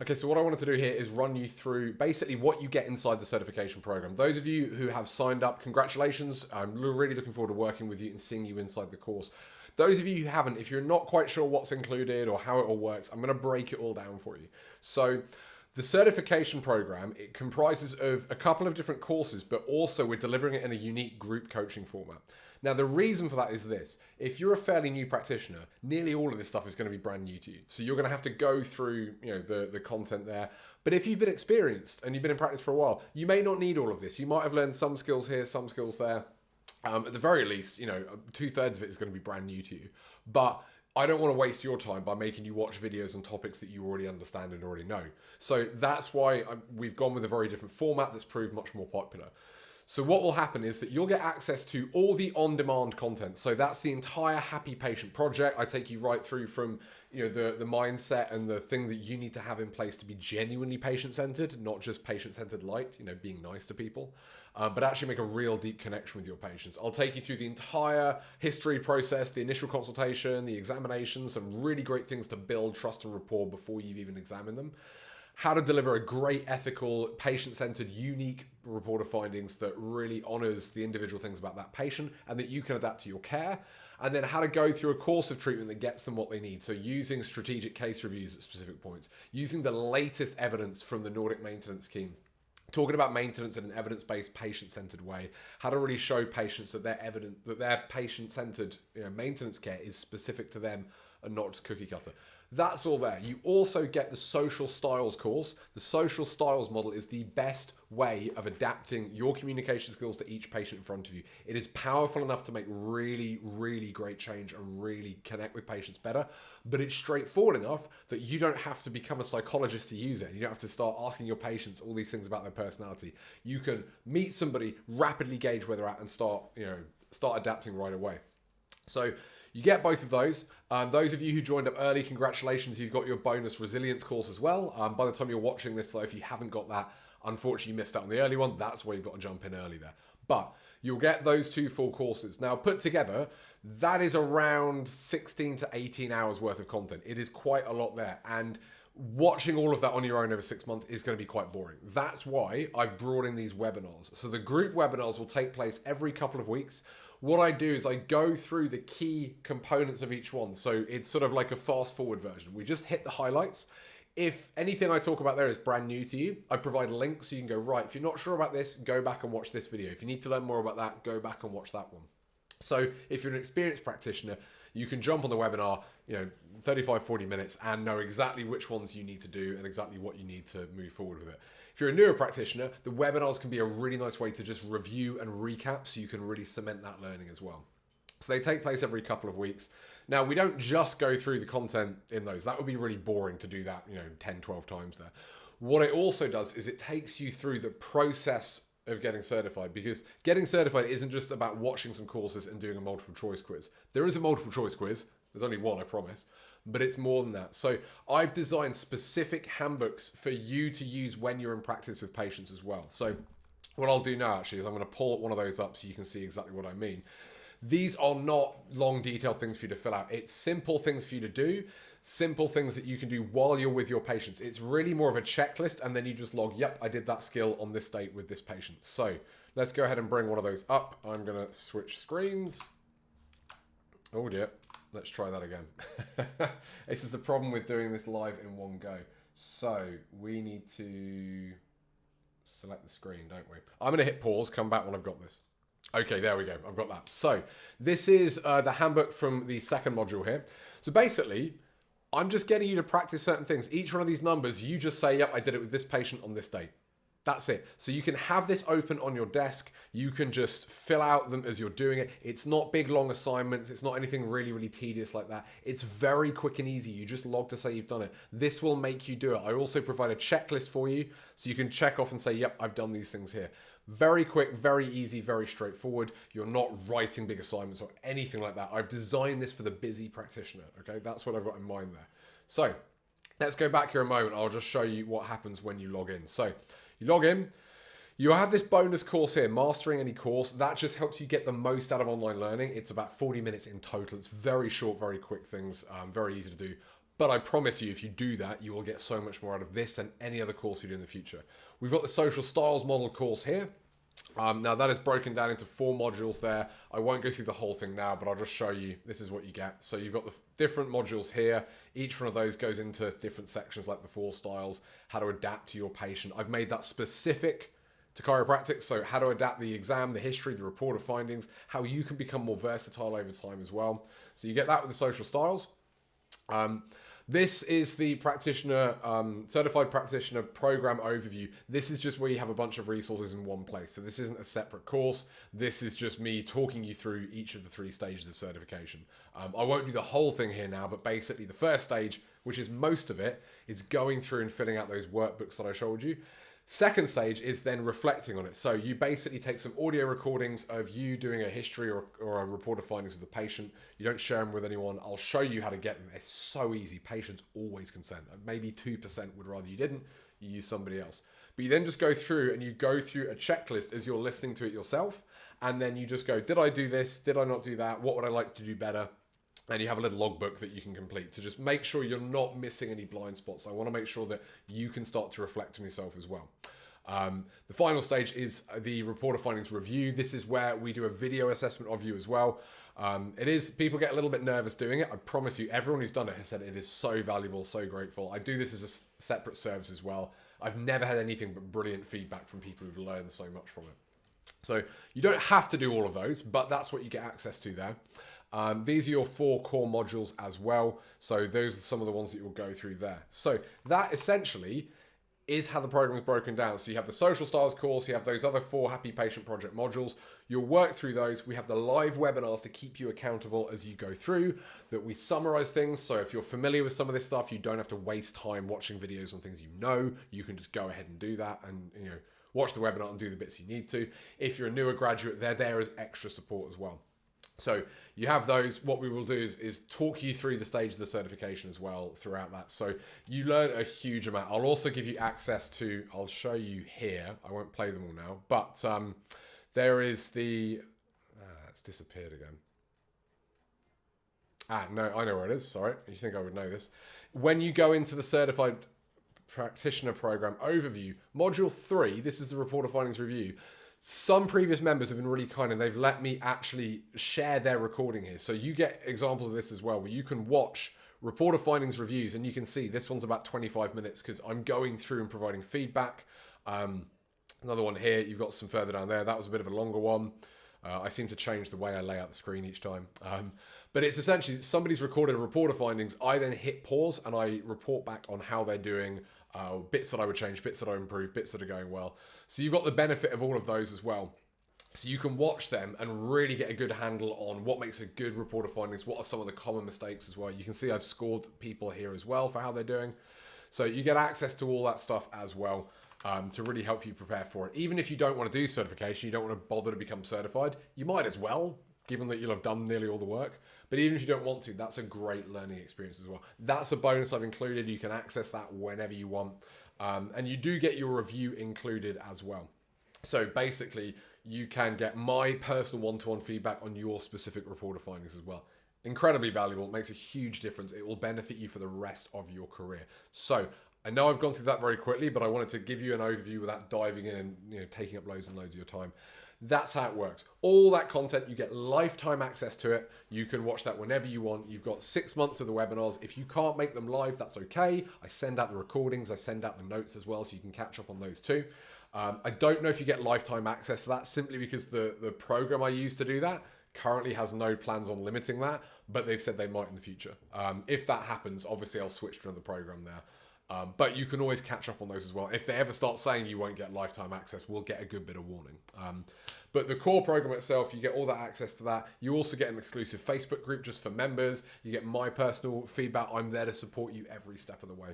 Okay, so what I wanted to do here is run you through basically what you get inside the certification program. Those of you who have signed up, congratulations. I'm really looking forward to working with you and seeing you inside the course. Those of you who haven't, if you're not quite sure what's included or how it all works, I'm going to break it all down for you. So the certification program, it comprises of a couple of different courses, but also we're delivering it in a unique group coaching format. Now, the reason for that is this. If you're a fairly new practitioner, nearly all of this stuff is going to be brand new to you. So you're going to have to go through, the content there. But if you've been experienced and you've been in practice for a while, you may not need all of this. You might have learned some skills here, some skills there. At the very least, 2/3 of it is going to be brand new to you. But I don't want to waste your time by making you watch videos on topics that you already understand and already know. So that's why we've gone with a very different format that's proved much more popular. So what will happen is that you'll get access to all the on-demand content. So that's the entire Happy Patient project. I take you right through from the mindset and the thing that you need to have in place to be genuinely patient-centered, not just patient-centered light, being nice to people, but actually make a real deep connection with your patients. I'll take you through the entire history process, the initial consultation, the examination, some really great things to build trust and rapport before you've even examined them. How to deliver a great, ethical, patient-centered, unique report of findings that really honors the individual things about that patient and that you can adapt to your care. And then how to go through a course of treatment that gets them what they need. So using strategic case reviews at specific points, using the latest evidence from the Nordic maintenance scheme, talking about maintenance in an evidence-based, patient-centered way, how to really show patients that their patient-centered maintenance care is specific to them and not just cookie cutter. That's all there. You also get the social styles course. The social styles model is the best way of adapting your communication skills to each patient in front of you. It is powerful enough to make really, really great change and really connect with patients better, but it's straightforward enough that you don't have to become a psychologist to use it. You don't have to start asking your patients all these things about their personality. You can meet somebody, rapidly gauge where they're at and start adapting right away. So you get both of those. Those of you who joined up early, congratulations. You've got your bonus resilience course as well. By the time you're watching this, though, if you haven't got that, unfortunately you missed out on the early one. That's why you've got to jump in early there. But you'll get those two full courses. Now, put together, that is around 16 to 18 hours worth of content. It is quite a lot there. And watching all of that on your own over 6 months is going to be quite boring. That's why I've brought in these webinars. So the group webinars will take place every couple of weeks. What I do is I go through the key components of each one. So it's sort of like a fast forward version. We just hit the highlights. If anything I talk about there is brand new to you, I provide links so you can go, right, if you're not sure about this, go back and watch this video. If you need to learn more about that, go back and watch that one. So if you're an experienced practitioner, you can jump on the webinar, 35, 40 minutes and know exactly which ones you need to do and exactly what you need to move forward with it. If you're a newer practitioner, the webinars can be a really nice way to just review and recap so you can really cement that learning as well. So they take place every couple of weeks. Now, we don't just go through the content in those. That would be really boring to do that, 10, 12 times there. What it also does is it takes you through the process of getting certified, because getting certified isn't just about watching some courses and doing a multiple choice quiz. There is a multiple choice quiz. There's only one, I promise. But it's more than that. So I've designed specific handbooks for you to use when you're in practice with patients as well. So what I'll do now actually is I'm going to pull one of those up so you can see exactly what I mean. These are not long detailed things for you to fill out. It's simple things for you to do, simple things that you can do while you're with your patients. It's really more of a checklist and then you just log, yep, I did that skill on this date with this patient. So let's go ahead and bring one of those up. I'm going to switch screens. Oh dear. Let's try that again. This is the problem with doing this live in one go. So we need to select the screen, don't we? I'm going to hit pause, come back when I've got this. Okay, there we go. I've got that. So this is the handbook from the second module here. So basically, I'm just getting you to practice certain things. Each one of these numbers, you just say, yep, I did it with this patient on this date. That's it. So you can have this open on your desk. You can just fill out them as you're doing it. It's not big, long assignments. It's not anything really, really tedious like that. It's very quick and easy. You just log to say you've done it. This will make you do it. I also provide a checklist for you so you can check off and say, yep, I've done these things here. Very quick, very easy, very straightforward. You're not writing big assignments or anything like that. I've designed this for the busy practitioner. Okay, that's what I've got in mind there. So let's go back here a moment. I'll just show you what happens when you log in. So you log in, you have this bonus course here, Mastering Any Course. That just helps you get the most out of online learning. It's about 40 minutes in total. It's very short, very quick things, very easy to do. But I promise you, if you do that, you will get so much more out of this than any other course you do in the future. We've got the social styles model course here. Now that is broken down into 4 modules there. I won't go through the whole thing now, but I'll just show you, this is what you get. So you've got the different modules here. Each one of those goes into different sections like the 4 styles, how to adapt to your patient. I've made that specific to chiropractic, so how to adapt the exam, the history, the report of findings, how you can become more versatile over time as well. So you get that with the social styles. This is the practitioner, certified practitioner program overview. This is just where you have a bunch of resources in one place. So this isn't a separate course. This is just me talking you through each of the 3 stages of certification. I won't do the whole thing here now, but basically the first stage, which is most of it, is going through and filling out those workbooks that I showed you. Second stage is then reflecting on it. So you basically take some audio recordings of you doing a history or a report of findings of the patient. You don't share them with anyone. I'll show you how to get them. It's so easy. Patients always consent. Maybe 2% would rather you didn't. You use somebody else. But you then just go through and you go through a checklist as you're listening to it yourself. And then you just go, did I do this? Did I not do that? What would I like to do better? And you have a little logbook that you can complete to just make sure you're not missing any blind spots. I want to make sure that you can start to reflect on yourself as well. The final stage is the report of findings review. This is where we do a video assessment of you as well. People get a little bit nervous doing it. I promise you, everyone who's done it has said it is so valuable, so grateful. I do this as a separate service as well. I've never had anything but brilliant feedback from people who've learned so much from it. So you don't have to do all of those, but that's what you get access to there. These are your 4 core modules as well. So those are some of the ones that you'll go through there. So that essentially is how the program is broken down. So you have the social styles course, you have those other 4 happy patient project modules. You'll work through those. We have the live webinars to keep you accountable as you go through, that we summarize things. So if you're familiar with some of this stuff, you don't have to waste time watching videos on things you know. You can just go ahead and do that and, watch the webinar and do the bits you need to. If you're a newer graduate, they're there as extra support as well. So you have those. What we will do is talk you through the stage of the certification as well throughout that. So you learn a huge amount. I'll also give you access to, I'll show you here. I won't play them all now, but there is the, it's disappeared again. No, I know where it is. Sorry. You think I would know this. When you go into the certified practitioner program overview, module 3, this is the report of findings review. Some previous members have been really kind and they've let me actually share their recording here. So you get examples of this as well, where you can watch report of findings reviews and you can see this one's about 25 minutes because I'm going through and providing feedback. Another one here, you've got some further down there. That was a bit of a longer one. I seem to change the way I lay out the screen each time. But it's essentially somebody's recorded a report of findings. I then hit pause and I report back on how they're doing, bits that I would change, bits that I improve, bits that are going well. So you've got the benefit of all of those as well. So you can watch them and really get a good handle on what makes a good report of findings, what are some of the common mistakes as well. You can see I've scored people here as well for how they're doing. So you get access to all that stuff as well to really help you prepare for it. Even if you don't want to do certification, you don't want to bother to become certified, you might as well, given that you'll have done nearly all the work. But even if you don't want to, that's a great learning experience as well. That's a bonus I've included. You can access that whenever you want. And you do get your review included as well. So basically, you can get my personal one-to-one feedback on your specific report of findings as well. Incredibly valuable. It makes a huge difference. It will benefit you for the rest of your career. So I know I've gone through that very quickly, but I wanted to give you an overview without diving in and taking up loads and loads of your time. That's how it works. All that content, you get lifetime access to it. You can watch that whenever you want. You've got 6 months of the webinars. If you can't make them live, that's okay. I send out the recordings. I send out the notes as well, so you can catch up on those too. I don't know if you get lifetime access to that simply because the program I use to do that currently has no plans on limiting that, but they've said they might in the future. If that happens, obviously I'll switch to another program there. But you can always catch up on those as well. If they ever start saying you won't get lifetime access, we'll get a good bit of warning. But the core program itself, you get all that access to that. You also get an exclusive Facebook group just for members. You get my personal feedback. I'm there to support you every step of the way.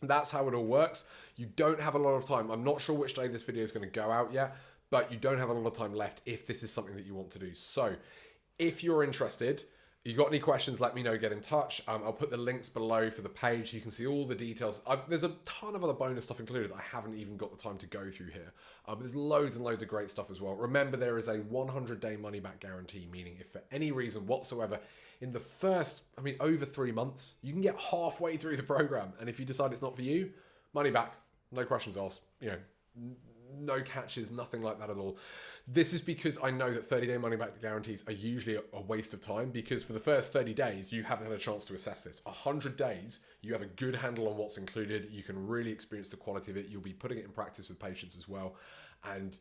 That's how it all works. You don't have a lot of time. I'm not sure which day this video is going to go out yet, but you don't have a lot of time left if this is something that you want to do. So if you're interested, You got any questions, let me know, get in touch. I'll put the links below for the page. You can see all the details. There's a ton of other bonus stuff included that I haven't even got the time to go through here. There's loads and loads of great stuff as well. Remember, there is a 100-day money-back guarantee, meaning if for any reason whatsoever, in the first, over 3 months, you can get halfway through the program. And if you decide it's not for you, money back, no questions asked, no catches, nothing like that at all. This is because I know that 30-day money-back guarantees are usually a waste of time, because for the first 30 days, you haven't had a chance to assess this. 100 days, you have a good handle on what's included. You can really experience the quality of it. You'll be putting it in practice with patients as well. And,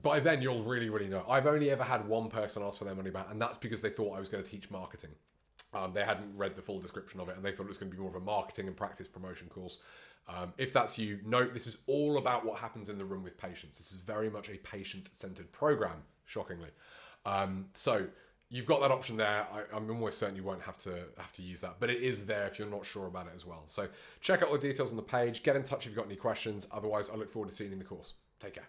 by then you'll really, really know. I've only ever had one person ask for their money back, and that's because they thought I was going to teach marketing. They hadn't read the full description of it, and they thought it was going to be more of a marketing and practice promotion course. If that's you, note this is all about what happens in the room with patients. This is very much a patient-centered program, shockingly. So you've got that option there. I'm almost certain you won't have to use that, but it is there if you're not sure about it as well. So check out all the details on the page. Get in touch if you've got any questions. Otherwise, I look forward to seeing you in the course. Take care.